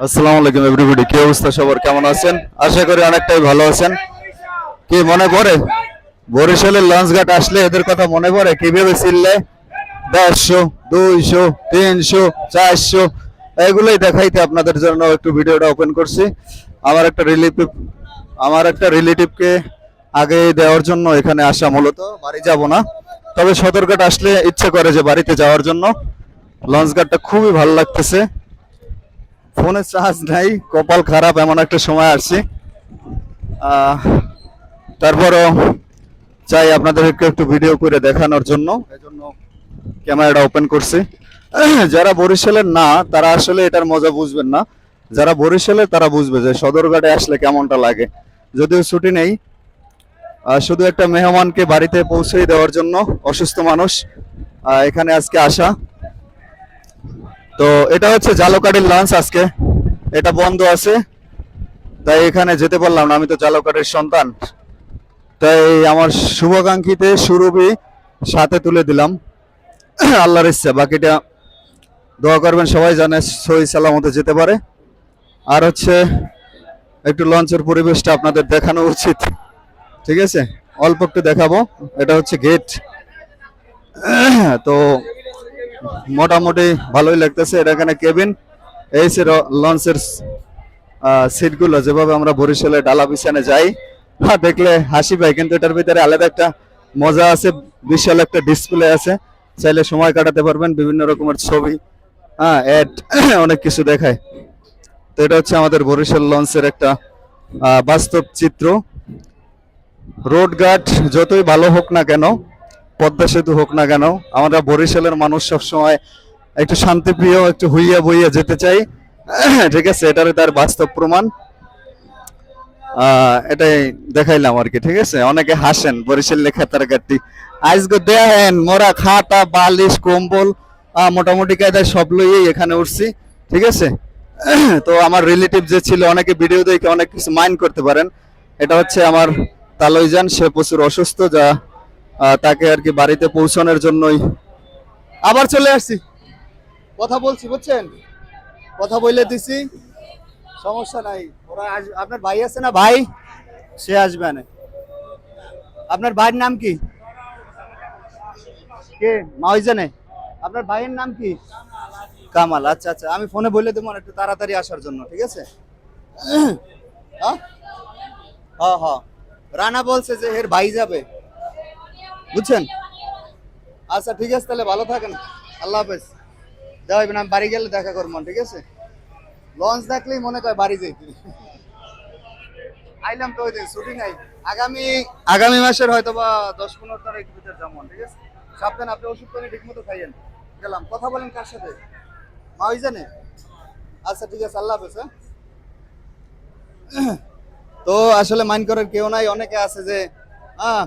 আসসালামু আলাইকুম এভরিবডি, কি অবস্থা সবার, কেমন আছেন? আশা করি অনেকটাই ভালো আছেন। কি মনে পড়ে বরিশালের লঞ্চঘাট আসলে এদের কথা মনে পড়ে? কিভাবে চিল্লে 150, 200, 300, 400 এগুলোই দেখাইতে আপনাদের জন্য একটু ভিডিওটা ওপেন করছি। আমার একটা রিলেটিভ আমার একটা রিলেটিভকে আগে দেওয়ার জন্য এখানে আসা, মূলত বাড়ি যাব না, তবে সদরঘাট আসলে ইচ্ছে করে যে বাড়িতে যাওয়ার জন্য। লঞ্চঘাটটা খুবই ভালো লাগতেছে। ফোনে চার্জ নাই, কপাল খারাপ, এমন একটা সময় আসছি। আহ, তারপরও চাই আপনাদেরকে একটু ভিডিও করে দেখানোর জন্য, এজন্য ক্যামেরাটা ওপেন করছি। যারা বরিশালের না তারা আসলে এটার মজা বুঝবেন না, যারা বরিশালের তারা বুঝবে যে সদরঘাটে আসলে কেমনটা লাগে। যদিও ছুটি নেই, শুধু একটা মেহমানকে বাড়িতে পৌঁছে দেওয়ার জন্য, অসুস্থ মানুষ, এখানে আজকে আসা। তো এটা হচ্ছে জালকাঠির লঞ্চ, আজকে এটা বন্ধ আছে, তাই এখানে যেতে পারলাম না। আমি তো জালকাঠির সন্তান, তাই আমার শুভাকাঙ্ক্ষীতে সুরভি সাথে তুলে দিলাম। আল্লাহর ইচ্ছা, বাকিটা দোয়া করবেন, সবাই জানে সহি সালামতে যেতে পারে। আর হচ্ছে একটু লঞ্চের পরিবেশটা আপনাদের দেখানো উচিত, ঠিক আছে? অল্প একটু দেখাবো। এটা হচ্ছে গেট। তো মোটামুটি ভালোই লাগতেছে। এটা এখানে কেবিন, এই সে লঞ্চের সিটগুলো, যেভাবে আমরা বরিশালে ডালা বিছানে যাই, দেখলে হাসি পাই, কিন্তু এটার ভিতরে আলাদা একটা মজা আছে। বিশাল একটা ডিসপ্লে আছে, চাইলে সময় কাটাতে পারবেন, বিভিন্ন রকমের ছবি, অ্যাড, অনেক কিছু দেখায়। তো এটা হচ্ছে আমাদের বরিশাল লঞ্চের একটা বাস্তব চিত্র। রোডঘাট যতই ভালো হোক না কেন, পদ্মা সেতু হোক না কেন, আমরা বরিশালের মানুষ সবসময় একটু শান্তিপ্রিয়, একটু হুইয়া বইয়া যেতে চাই। ঠিক আছে, এটার তার বাস্তব প্রমাণ। এটাই দেখাইলাম আর কি, ঠিক আছে? অনেকে হাসেন বরিশাল লেখা তার গাড়ি আজকে দেখেন, মোরা খাতা বালিশ কম্বল মোটামুটি কায়দায় সব লইয়ে এখানে উঠছি, ঠিক আছে? তো আমার রিলেটিভ যে ছিল, অনেকে ভিডিও দেখে অনেক কিছু মাইন্ড করতে পারেন। এটা হচ্ছে আমার তালইজান, সে প্রচুর অসুস্থ, যা তাকে আর কি বাড়িতে পৌঁছানোর জন্যই আবার চলে আসছি। কথা বলছি, বুঝছেন? কথা বলে দিছি, সমস্যা নাই। ওরা আপনার ভাই আছে না ভাই, সে আসবে না। আপনার ভাইয়ের নাম কি? কে মাওইজানে? আপনার ভাইয়ের নাম কি? কামাল। আচ্ছা আচ্ছা, আমি ফোনে বলে দেবো একটু তাড়াতাড়ি আসার জন্য, ঠিক আছে? হ্যাঁ হ্যাঁ হ্যাঁ, রানা বলছে যে এর ভাই যাবে, বুঝছেন? আচ্ছা ঠিক আছে, তাহলে ভালো থাকেন, আল্লাহ হাফেজ। যাবেন, আমি বাড়ি গেলে দেখা করবো, ঠিক আছে? লঞ্চ দেখলেই মনে করে বাড়ি যাইতে। আইলাম তো ওই দিন, ছুটি নাই। আগামী আগামী মাসের হয়তো বা 10-15 তারিখ ভিতরে যাবো, ঠিক আছে? সাবধান, আপনি ওষুধ পানি ঠিক মতো খাইয়েন। গেলাম। কথা বলেন কার সাথে? মা ওই জানে। আচ্ছা ঠিক আছে, আল্লাহ হাফেজ। তো আসলে মাইন্ড করার কেউ নাই, অনেকে আছে যে হ্যাঁ,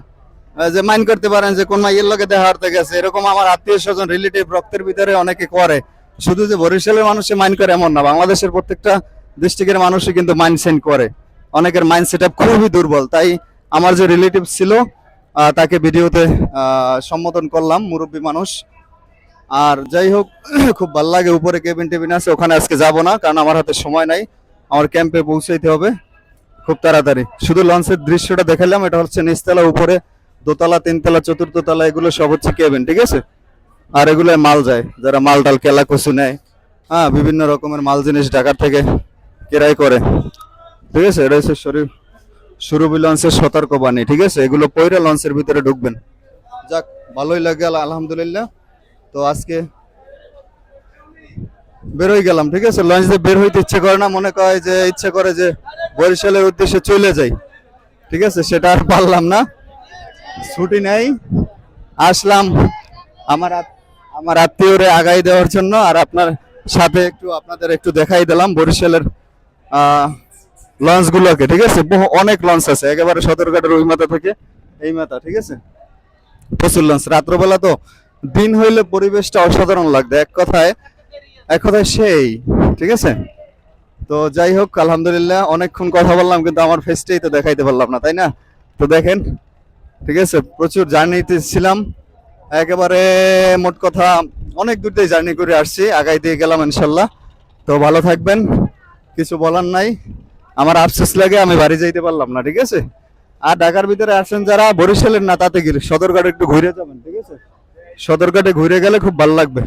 যে মাইন্ড করতে পারেন যে কোন মাইয়ের লোকে দেখা করতে গেছে, এরকম আমার আত্মীয় স্বজন রিলেটিভ রক্তের ভিতরে অনেকে করে। শুধু যে বরিশালের মানুষে মাইন্ড করে এমন না, বাংলাদেশের প্রত্যেকটা ডিস্ট্রিক্টের মানুষই কিন্তু মাইন্ড সেট করে। অনেকের মাইন্ড সেট আপ খুবই দুর্বল। তাই আমার যে রিলেটিভ ছিল, তাকে ভিডিওতে সম্বোধন করলাম, মুরব্বী মানুষ। আর যাই হোক, খুব ভালো লাগে। উপরে কেবিন টেবিন আছে, ওখানে আজকে যাব না, কারণ আমার হাতে সময় নাই, আমার ক্যাম্পে পৌঁছাইতে হবে খুব তাড়াতাড়ি। শুধু লঞ্চের দৃশ্যটা দেখালাম। এটা হচ্ছে নিচতলা, উপরে দোতলা, তিনতলা, চতুর্থ তলা, এগুলো সব হচ্ছে কেবিন, ঠিক আছে? আর এগুলো মাল যায়, যারা মাল টাল কেলা কচু নেয়, বিভিন্ন রকমের মাল জিনিস ঢাকার থেকে কেরাই করে, ঠিক আছে? এটা হচ্ছে সুরভি লঞ্চের সতর্কবাণী, ঠিক আছে? এগুলো পয়রা লঞ্চের ভিতরে ঢুকবেন। যাক, ভালোই লাগে, আলহামদুলিল্লাহ। তো আজকে বেরোই গেলাম, ঠিক আছে? লঞ্চ দিয়ে বের হইতে ইচ্ছে করে না, মনে করে যে ইচ্ছে করে যে বরিশালের উদ্দেশ্যে চলে যাই, ঠিক আছে? সেটা আর পারলাম না, ছুটি নেই, আসলাম আমার আমার আত্মীয়রে আগাই দেওয়ার জন্য। আর আপনার সাথে একটু আপনাদের একটু দেখাই দিলাম বরিশালের লঞ্চ গুলোকে, ঠিক আছে? অনেক লঞ্চ আছে, একেবারে সদরঘাটের ওই মাথা থেকে এই মাথা, ঠিক আছে? প্রচুর লঞ্চ। রাত্রবেলা তো, দিন হইলে পরিবেশটা অসাধারণ লাগবে, এক কথায় সেই, ঠিক আছে? তো যাই হোক, আলহামদুলিল্লাহ, অনেকক্ষণ কথা বললাম, কিন্তু আমার ফেসটাই তো দেখাইতে পারলাম না, তাই না? তো দেখেন, ঠিক আছে, প্রচুর জার্নিতে ছিলাম একেবারে। মোট কথা অনেক দূর দিয়ে জার্নি করে আসছি, আগাই দিয়ে গেলাম ইনশাল্লাহ। তো ভালো থাকবেন, কিছু বলার নাই, আমার আফসোস লাগে আমি বাড়ি যাইতে পারলাম না, ঠিক আছে। আর ঢাকার ভিতরে আসেন যারা, বরিশালের না তাতে গেলে সদরঘাটে একটু ঘুরে যাবেন, ঠিক আছে। সদরঘাটে ঘুরে গেলে খুব ভালো লাগবে।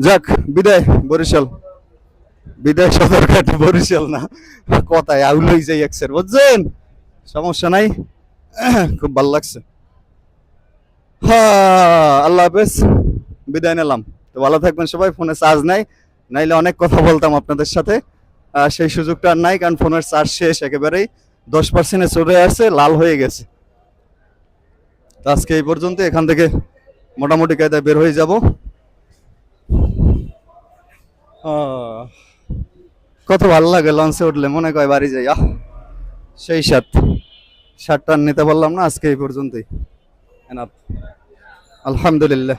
যাক, বিদায় বরিশাল, বিদায় সদরঘাট, বরিশাল না, কথায় আউল হয়ে যাই একসের, বুঝছেন। সমস্যা নাই, খুব ভালো লাগছে। হ্যাঁ, আল্লাহ হাফেজ, বিদায় নিলাম। তো ভালো থাকবেন সবাই। ফোনে চার্জ নাই, নাইলে অনেক কথা বলতাম আপনাদের সাথে। সেই সুযোগটা আর নাই, কারণ ফোনের চার্জ শেষ একেবারেই, 10% চলে আসছে, লাল হয়ে গেছে। তো আজকে এই পর্যন্ত, এখান থেকে মোটামুটি কায়দায় বের হয়ে যাব। কত ভালো লাগে লঞ্চে উঠলে, মনে কয় বাড়ি যাই। সেই সাতটা নিতে পারলাম না, আজকে এই পর্যন্তই। এনাফ, আলহামদুলিল্লাহ।